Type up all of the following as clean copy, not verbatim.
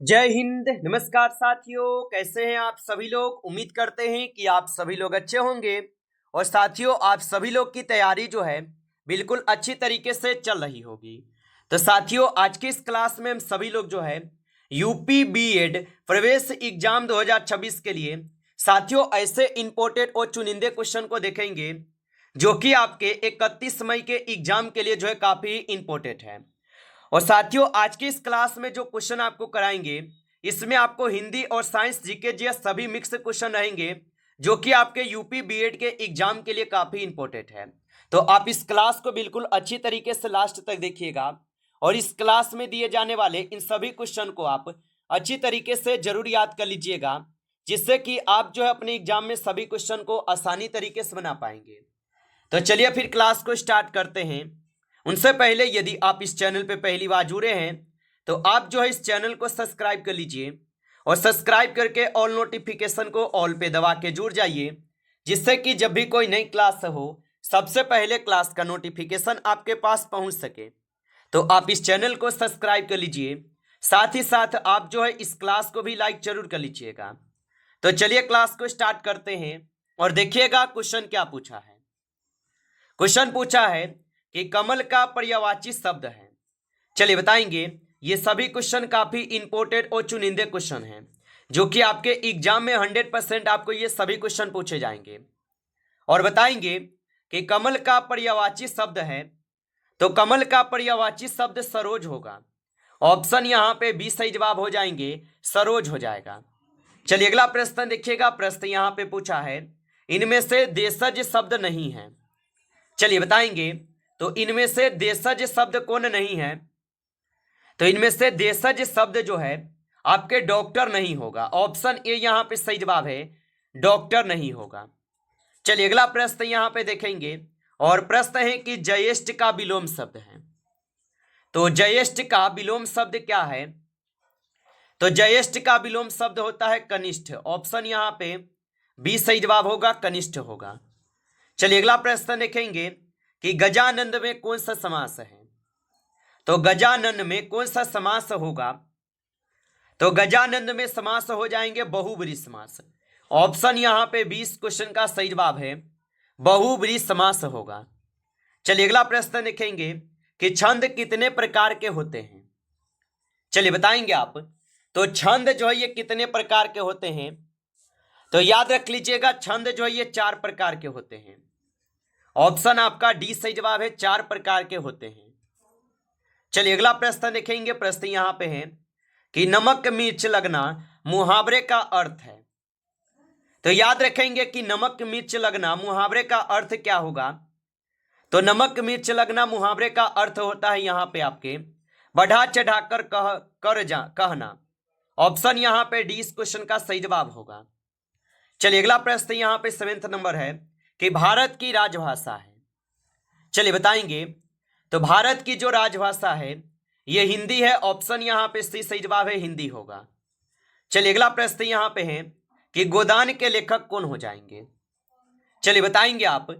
जय हिंद। नमस्कार साथियों, कैसे हैं आप सभी लोग। उम्मीद करते हैं कि आप सभी लोग अच्छे होंगे। और साथियों, आप सभी लोग की तैयारी जो है बिल्कुल अच्छी तरीके से चल रही होगी। तो साथियों, आज की इस क्लास में हम सभी लोग जो है यूपी बीएड प्रवेश एग्जाम 2026 के लिए साथियों ऐसे इंपोर्टेंट और चुनिंदे क्वेश्चन को देखेंगे जो कि आपके 31 मई के एग्जाम के लिए जो है काफी इंपोर्टेंट है। और साथियों, आज की इस क्लास में जो क्वेश्चन आपको कराएंगे इसमें आपको हिंदी और साइंस जीके जीएस सभी मिक्स क्वेश्चन रहेंगे जो कि आपके यूपी बीएड के एग्जाम के लिए काफी इंपॉर्टेंट है। तो आप इस क्लास को बिल्कुल अच्छी तरीके से लास्ट तक देखिएगा और इस क्लास में दिए जाने वाले इन सभी क्वेश्चन को आप अच्छी तरीके से जरूर याद कर लीजिएगा, जिससे कि आप जो है अपने एग्जाम में सभी क्वेश्चन को आसानी तरीके से बना पाएंगे। तो चलिए फिर क्लास को स्टार्ट करते हैं। उनसे पहले यदि आप इस चैनल पे पहली बार जुड़े हैं तो आप जो है इस चैनल को सब्सक्राइब कर लीजिए और सब्सक्राइब करके ऑल नोटिफिकेशन को ऑल पे दबा के जुड़ जाइए, जिससे कि जब भी कोई नई क्लास हो सबसे पहले क्लास का नोटिफिकेशन आपके पास पहुंच सके। तो आप इस चैनल को सब्सक्राइब कर लीजिए, साथ ही साथ आप जो है इस क्लास को भी लाइक जरूर कर लीजिएगा। तो चलिए क्लास को स्टार्ट करते हैं और देखिएगा क्वेश्चन क्या पूछा है। क्वेश्चन पूछा है कि कमल का पर्यायवाची शब्द है। चलिए बताएंगे। ये सभी क्वेश्चन काफी इंपोर्टेंट और चुनिंदे क्वेश्चन हैं जो कि आपके एग्जाम में 100% आपको ये सभी क्वेश्चन पूछे जाएंगे। और बताएंगे कि कमल का पर्यायवाची शब्द है, तो कमल का पर्यायवाची शब्द सरोज होगा। ऑप्शन यहाँ पे बी सही जवाब हो जाएंगे, सरोज हो जाएगा। चलिए अगला प्रश्न देखिएगा। प्रश्न यहाँ पे पूछा है इनमें से देशज शब्द नहीं है। चलिए बताएंगे। तो इनमें से देशज शब्द कौन नहीं है, तो इनमें से देशज शब्द जो है आपके डॉक्टर नहीं होगा। ऑप्शन ए यहां पे सही जवाब है, डॉक्टर नहीं होगा। चलिए अगला प्रश्न यहां पे देखेंगे और प्रश्न है कि ज्येष्ठ का विलोम शब्द है। तो ज्येष्ठ का विलोम शब्द क्या है, तो ज्येष्ठ का विलोम शब्द होता है कनिष्ठ। ऑप्शन यहां पे बी सही जवाब होगा, कनिष्ठ होगा। चलिए अगला प्रश्न देखेंगे कि गजानंद में कौन सा समास है। तो गजानंद में कौन सा समास होगा, तो गजानंद में समास हो जाएंगे बहुब्रीहि समास। ऑप्शन यहां पे 20 क्वेश्चन का सही जवाब है, बहुब्रीहि समास होगा। चलिए अगला प्रश्न देखेंगे कि छंद कितने प्रकार के होते हैं। चलिए बताएंगे आप। तो छंद जो है ये कितने प्रकार के होते हैं, तो याद रख लीजिएगा छंद जो है ये 4 प्रकार के होते हैं। ऑप्शन आपका डी सही जवाब है, 4 प्रकार के होते हैं। चलिए अगला प्रश्न देखेंगे। प्रश्न यहां पे है कि नमक मिर्च लगना मुहावरे का अर्थ है। तो याद रखेंगे कि नमक मिर्च लगना मुहावरे का अर्थ क्या होगा। तो नमक मिर्च लगना मुहावरे का अर्थ होता है यहां पे आपके बढ़ा चढ़ाकर कहना। ऑप्शन यहां पे डी इस क्वेश्चन का सही जवाब होगा। चलिए अगला प्रश्न यहां पे 7वां नंबर है कि भारत की राजभाषा है। चलिए बताएंगे। तो भारत की जो राजभाषा है ये हिंदी है। ऑप्शन यहां पे सी सही जवाब है, हिंदी होगा। चलिए अगला प्रश्न यहां पे है कि गोदान के लेखक कौन हो जाएंगे। चलिए बताएंगे आप।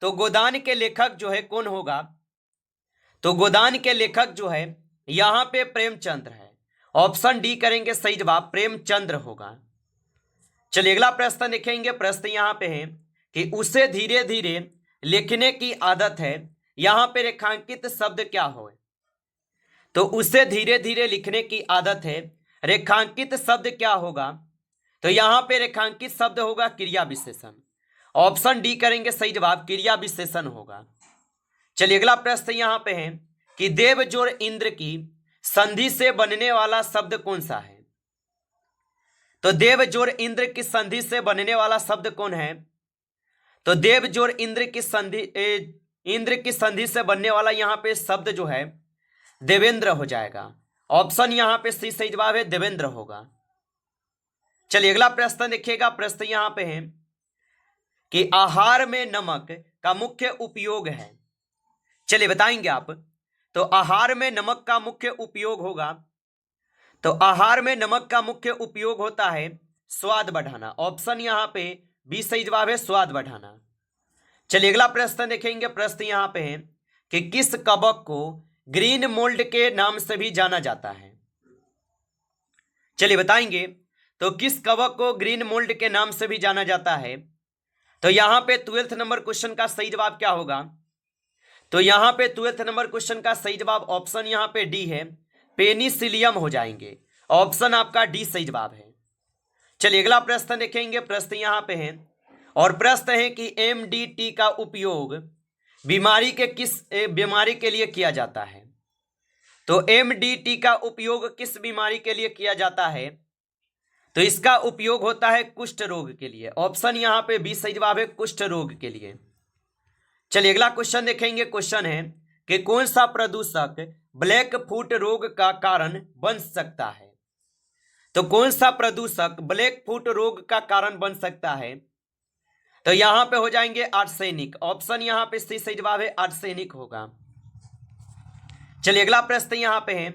तो गोदान के लेखक जो है कौन होगा, तो गोदान के लेखक जो है यहां पे प्रेमचंद्र है। ऑप्शन डी करेंगे सही जवाब, प्रेमचंद्र होगा। चलिए अगला प्रश्न देखेंगे। प्रश्न यहां पे है कि उसे धीरे धीरे लिखने की आदत है। यहां पे रेखांकित शब्द क्या हो, तो उसे धीरे धीरे लिखने की आदत है, रेखांकित शब्द क्या होगा। तो यहां पे रेखांकित शब्द होगा क्रिया विशेषण। ऑप्शन डी करेंगे सही जवाब, क्रिया विशेषण होगा। चलिए अगला प्रश्न यहां पे है कि देव जोड़ इंद्र की संधि से बनने वाला शब्द कौन सा है। तो देव जोड़ इंद्र की संधि से बनने वाला शब्द कौन है, तो देव जोड़ इंद्र की संधि से बनने वाला यहां पे शब्द जो है देवेंद्र हो जाएगा। ऑप्शन यहां पे सी सही जवाब है, देवेंद्र होगा। चलिए अगला प्रश्न देखिएगा। प्रश्न यहां पे है कि आहार में नमक का मुख्य उपयोग है। चलिए बताएंगे आप। तो आहार में नमक का मुख्य उपयोग होगा, तो आहार में नमक का मुख्य उपयोग होता है स्वाद बढ़ाना। ऑप्शन यहां पे बी सही जवाब है, स्वाद बढ़ाना। चलिए अगला प्रश्न देखेंगे। प्रश्न यहां पे है कि किस कवक को ग्रीन मोल्ड के नाम से भी जाना जाता है। चलिए बताएंगे, तो किस कवक को ग्रीन मोल्ड के नाम से भी जाना जाता है? तो यहाँ पे 12th नंबर क्वेश्चन का सही जवाब क्या होगा? तो यहाँ पे 12th नंबर क्वेश्चन का सही जवाब ऑप्शन यहाँ पे डी है, पेनिसिलियम हो जाएंगे। ऑप्शन आपका डी सही जवाब है। चलिए अगला प्रश्न देखेंगे। प्रश्न यहाँ पे है और प्रश्न है कि MDT का उपयोग बीमारी के लिए किया जाता है? तो MDT का उपयोग किस बीमारी के लिए किया जाता है? तो इसका उपयोग होता है कुष्ठ रोग के लिए। ऑप्शन यहाँ पे बी सही जवाब है, कुष्ठ रोग के लिए। चलिए अगला क्वेश्चन देखेंगे। क्वेश्चन है कि कौन सा प्रदूषक ब्लैक फुट रोग का कारण बन सकता है? तो कौन सा प्रदूषक ब्लैक फुट रोग का कारण बन सकता है? तो यहां पे हो जाएंगे आर्सेनिक। ऑप्शन यहां पे सी सही जवाब है, आर्सेनिक होगा। चलिए अगला प्रश्न यहां पे है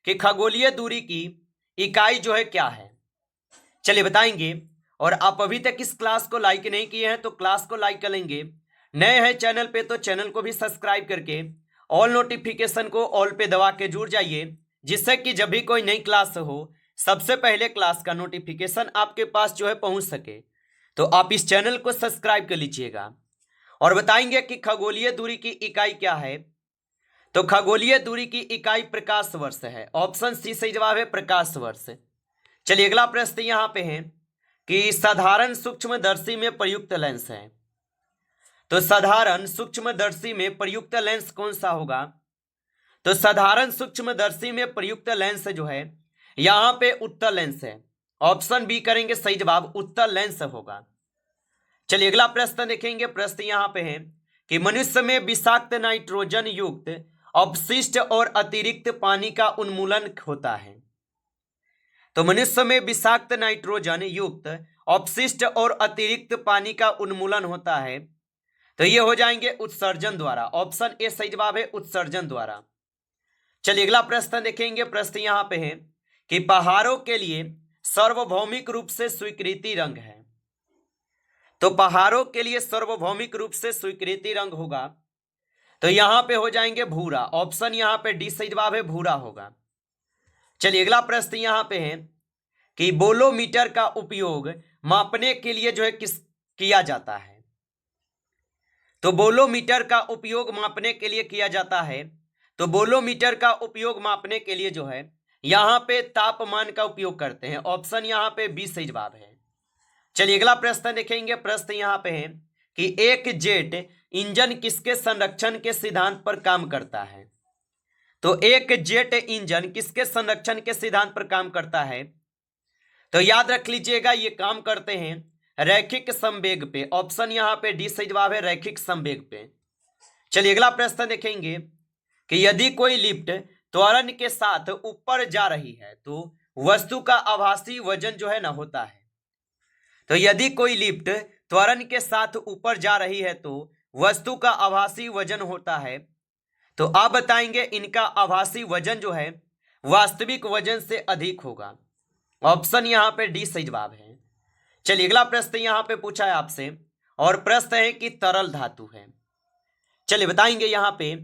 कि खगोलीय दूरी की इकाई जो है क्या है? चलिए बताएंगे। और आप अभी तक इस क्लास को लाइक नहीं किए हैं तो क्लास को लाइक कर लेंगे। नए हैं चैनल पे तो चैनल को भी सब्सक्राइब करके ऑल नोटिफिकेशन को ऑल पे दबा के जुड़ जाइए, जिससे कि जब भी कोई नई क्लास हो सबसे पहले क्लास का नोटिफिकेशन आपके पास जो है पहुंच सके। तो आप इस चैनल को सब्सक्राइब कर लीजिएगा। और बताएंगे कि खगोलीय दूरी की इकाई क्या है? तो खगोलीय दूरी की इकाई प्रकाश वर्ष है। ऑप्शन सी सही जवाब है, प्रकाश वर्ष। चलिए अगला प्रश्न यहां पे है कि साधारण सूक्ष्मदर्शी में प्रयुक्त लेंस है। तो साधारण सूक्ष्मदर्शी में प्रयुक्त लेंस कौन सा होगा? तो साधारण सूक्ष्मदर्शी में प्रयुक्त लेंस जो है यहां पे उत्तल लेंस है। ऑप्शन बी करेंगे सही जवाब, उत्तल लेंस होगा। चलिए अगला प्रश्न देखेंगे। प्रश्न यहां पे है कि मनुष्य में विषाक्त नाइट्रोजन युक्त अपशिष्ट और अतिरिक्त पानी का उन्मूलन होता है। तो मनुष्य में विषाक्त नाइट्रोजन युक्त अपशिष्ट और अतिरिक्त पानी का उन्मूलन होता है। तो ये हो जाएंगे उत्सर्जन द्वारा। ऑप्शन ए सही जवाब है, उत्सर्जन द्वारा। चलिए अगला प्रश्न देखेंगे। प्रश्न यहां पे है कि पहाड़ों के लिए सार्वभौमिक रूप से स्वीकृति रंग है। तो पहाड़ों के लिए सार्वभौमिक रूप से स्वीकृति रंग होगा। तो यहां पे हो जाएंगे भूरा। ऑप्शन यहां पे डी सही जवाब है, भूरा होगा। चलिए अगला प्रश्न यहां पे है कि बोलोमीटर का उपयोग मापने के लिए जो है किस किया जाता है? तो बोलोमीटर का उपयोग मापने के लिए किया जाता है। तो बोलोमीटर का उपयोग मापने के लिए जो है यहां पे तापमान का उपयोग करते हैं। ऑप्शन यहां पे बी सही जवाब है। चलिए अगला प्रश्न देखेंगे। प्रश्न यहां पे है कि एक जेट इंजन किसके संरक्षण के सिद्धांत पर काम करता है? तो एक जेट इंजन किसके संरक्षण के सिद्धांत पर काम करता है? तो याद रख लीजिएगा, ये काम करते हैं रैखिक संवेग पे। ऑप्शन यहां पे डी सही जवाब है, रैखिक संवेग पे। चलिए अगला प्रश्न देखेंगे कि यदि कोई लिफ्ट त्वरण के साथ ऊपर जा रही है तो वस्तु का आभासी वजन जो है ना होता है। तो यदि कोई लिफ्ट त्वरण के साथ ऊपर जा रही है तो वस्तु का आभासी वजन होता है। तो आप बताएंगे इनका आभासी वजन जो है वास्तविक वजन से अधिक होगा। ऑप्शन यहां पे डी सही जवाब है। चलिए अगला प्रश्न यहां पे पूछा है आपसे और प्रश्न है कि तरल धातु है। चलिए बताएंगे यहां पे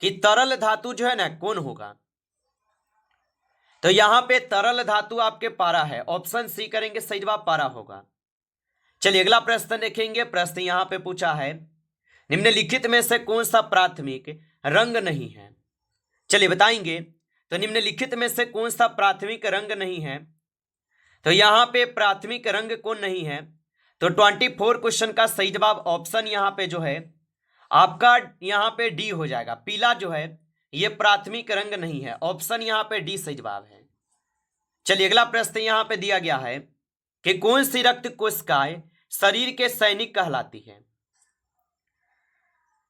कि तरल धातु जो है ना कौन होगा? तो यहां पे तरल धातु आपके पारा है। ऑप्शन सी करेंगे सही जवाब, पारा होगा। चलिए अगला प्रश्न देखेंगे। प्रश्न यहां पे पूछा है निम्नलिखित में से कौन सा प्राथमिक रंग नहीं है? चलिए बताएंगे। तो निम्नलिखित में से कौन सा प्राथमिक रंग नहीं है? तो यहां पे प्राथमिक रंग कौन नहीं है? तो 24 क्वेश्चन का सही जवाब ऑप्शन यहां पे जो है आपका यहां पे डी हो जाएगा। पीला जो है ये प्राथमिक रंग नहीं है। ऑप्शन यहां पे डी सही जवाब है। चलिए अगला प्रश्न यहां पे दिया गया है कि कौन सी रक्त कोशिकाएं शरीर के सैनिक कहलाती है?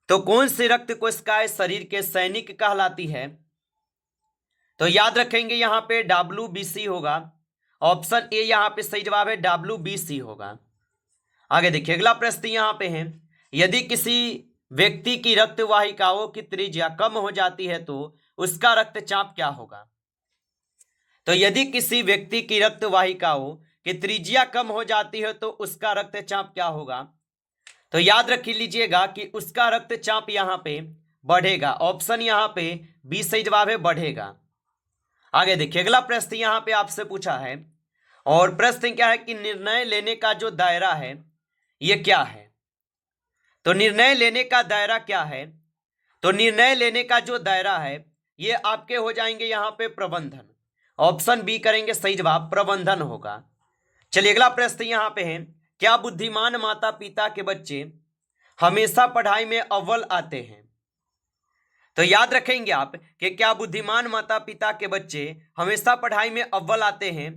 तो कौन सी रक्त कोशिकाएं शरीर के सैनिक कहलाती है? तो याद रखेंगे यहां पे WBC होगा। ऑप्शन ए यहां पे सही जवाब है, WBC होगा। आगे देखिए अगला प्रश्न यहां पे है यदि किसी व्यक्ति की रक्त वाहिकाओं की त्रिज्या कम हो जाती है तो उसका रक्तचाप क्या होगा? तो यदि किसी व्यक्ति की रक्त वाहिकाओं की त्रिज्या कम हो जाती है तो उसका रक्तचाप क्या होगा? तो याद रख लीजिएगा कि उसका रक्तचाप यहां पे बढ़ेगा। ऑप्शन यहां पे बी सही जवाब है, बढ़ेगा। आगे देखिए अगला प्रश्न यहां पे आपसे पूछा है और प्रश्न क्या है कि निर्णय लेने का जो दायरा है ये क्या है। तो निर्णय लेने का दायरा क्या है, तो निर्णय लेने का जो दायरा है ये आपके हो जाएंगे यहाँ पे प्रबंधन। ऑप्शन बी करेंगे सही जवाब, प्रबंधन होगा। चलिए अगला प्रश्न यहाँ पे है, क्या बुद्धिमान माता पिता के बच्चे हमेशा पढ़ाई में अव्वल आते हैं। तो याद रखेंगे आप कि क्या बुद्धिमान माता पिता के बच्चे हमेशा पढ़ाई में अव्वल आते हैं।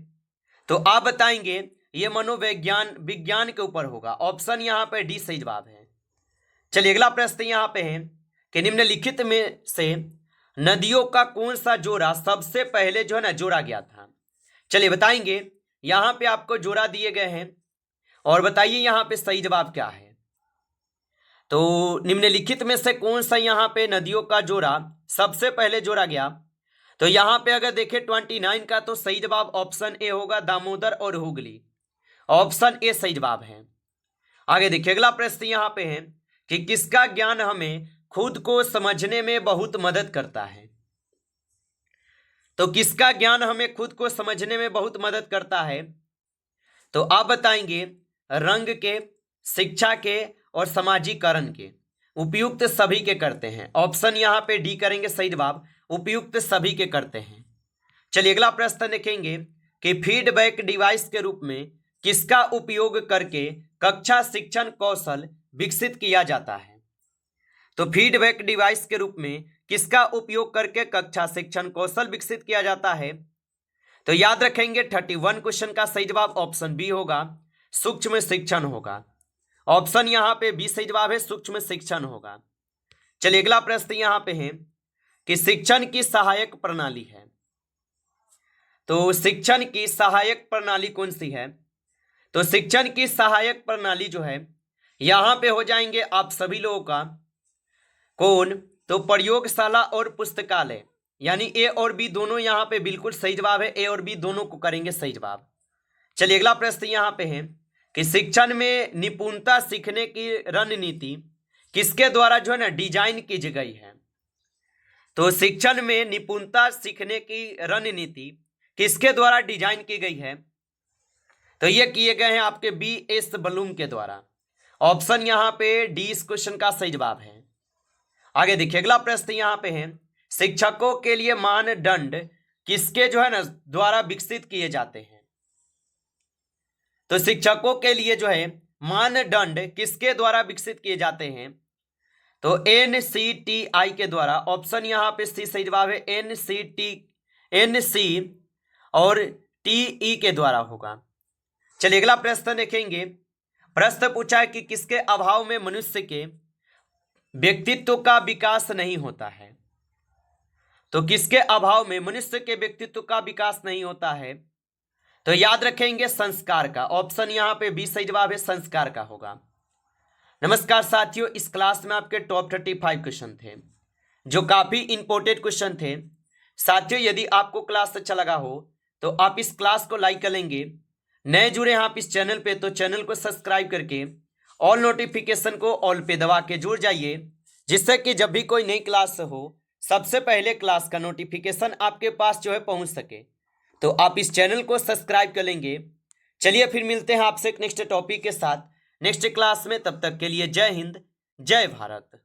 तो आप बताएंगे ये मनोविज्ञान विज्ञान के ऊपर होगा। ऑप्शन यहाँ पे डी सही जवाब है। चलिए अगला प्रश्न यहाँ पे है कि निम्नलिखित में से नदियों का कौन सा जोड़ा सबसे पहले जो है ना जोड़ा गया था। चलिए बताएंगे, यहाँ पे आपको जोड़ा दिए गए हैं और बताइए यहाँ पे सही जवाब क्या है। तो निम्नलिखित में से कौन सा यहाँ पे नदियों का जोड़ा सबसे पहले जोड़ा गया। तो यहाँ पे अगर देखें 29 का, तो सही जवाब ऑप्शन ए होगा, दामोदर और हुगली। ऑप्शन ए सही जवाब है। आगे देखिए अगला प्रश्न यहाँ पे है कि किसका ज्ञान हमें खुद को समझने में बहुत मदद करता है। तो किसका ज्ञान हमें खुद को समझने में बहुत मदद करता है। तो आप बताएंगे रंग के, शिक्षा के और समाजीकरण के, उपयुक्त सभी के करते हैं। ऑप्शन यहाँ पे डी करेंगे सही जवाब, उपयुक्त सभी के करते हैं। चलिए अगला प्रश्न देखेंगे कि फीडबैक डिवाइस के रूप में किसका उपयोग करके कक्षा शिक्षण कौशल विकसित किया जाता है। तो फीडबैक डिवाइस के रूप में किसका उपयोग करके कक्षा शिक्षण कौशल विकसित किया जाता है। तो याद रखेंगे 31 क्वेश्चन का सही जवाब ऑप्शन बी होगा, सूक्ष्म शिक्षण होगा। ऑप्शन यहाँ पे बी सही जवाब है, सूक्ष्म शिक्षण होगा। चलिए अगला प्रश्न यहाँ पे है कि शिक्षण की सहायक प्रणाली है। तो शिक्षण की सहायक प्रणाली कौन सी है। तो शिक्षण की सहायक प्रणाली जो है यहाँ पे हो जाएंगे आप सभी लोगों का कौन, तो प्रयोगशाला और पुस्तकालय, यानी ए और बी दोनों यहाँ पे बिल्कुल सही जवाब है। ए और बी दोनों को करेंगे सही जवाब। चलिए अगला प्रश्न यहाँ पे है कि शिक्षण में निपुणता सीखने की रणनीति किसके द्वारा जो है ना डिजाइन की गई है। तो शिक्षण में निपुणता सीखने की रणनीति किसके द्वारा डिजाइन की गई है। तो ये किए गए हैं आपके बी एस ब्लूम के द्वारा। ऑप्शन यहाँ पे डी इस क्वेश्चन का सही जवाब है। आगे देखिए अगला प्रश्न यहाँ पे है, शिक्षकों के लिए मानदंड किसके जो है ना द्वारा विकसित किए जाते हैं। तो शिक्षकों के लिए जो है मानदंड किसके द्वारा विकसित किए जाते हैं। तो NCTI के द्वारा। ऑप्शन यहाँ पे सी सही जवाब है, NC और TE के द्वारा होगा। चलिए अगला प्रश्न देखेंगे, प्रश्न पूछा है कि किसके अभाव में मनुष्य के व्यक्तित्व का विकास नहीं होता है। तो किसके अभाव में मनुष्य के व्यक्तित्व का विकास नहीं होता है। तो याद रखेंगे संस्कार का। ऑप्शन यहाँ पे बी सही जवाब है, संस्कार का होगा। नमस्कार साथियों, इस क्लास में आपके टॉप 35 क्वेश्चन थे जो काफी इंपॉर्टेंट क्वेश्चन थे। साथियों यदि आपको क्लास अच्छा लगा हो तो आप इस क्लास को लाइक कर लेंगे। नए जुड़े हैं आप इस चैनल पे तो चैनल को सब्सक्राइब करके ऑल नोटिफिकेशन को ऑल पे दबा के जुड़ जाइए, जिससे कि जब भी कोई नई क्लास हो सबसे पहले क्लास का नोटिफिकेशन आपके पास जो है पहुंच सके। तो आप इस चैनल को सब्सक्राइब कर लेंगे। चलिए फिर मिलते हैं आपसे एक नेक्स्ट टॉपिक के साथ नेक्स्ट क्लास में। तब तक के लिए जय हिंद, जय भारत।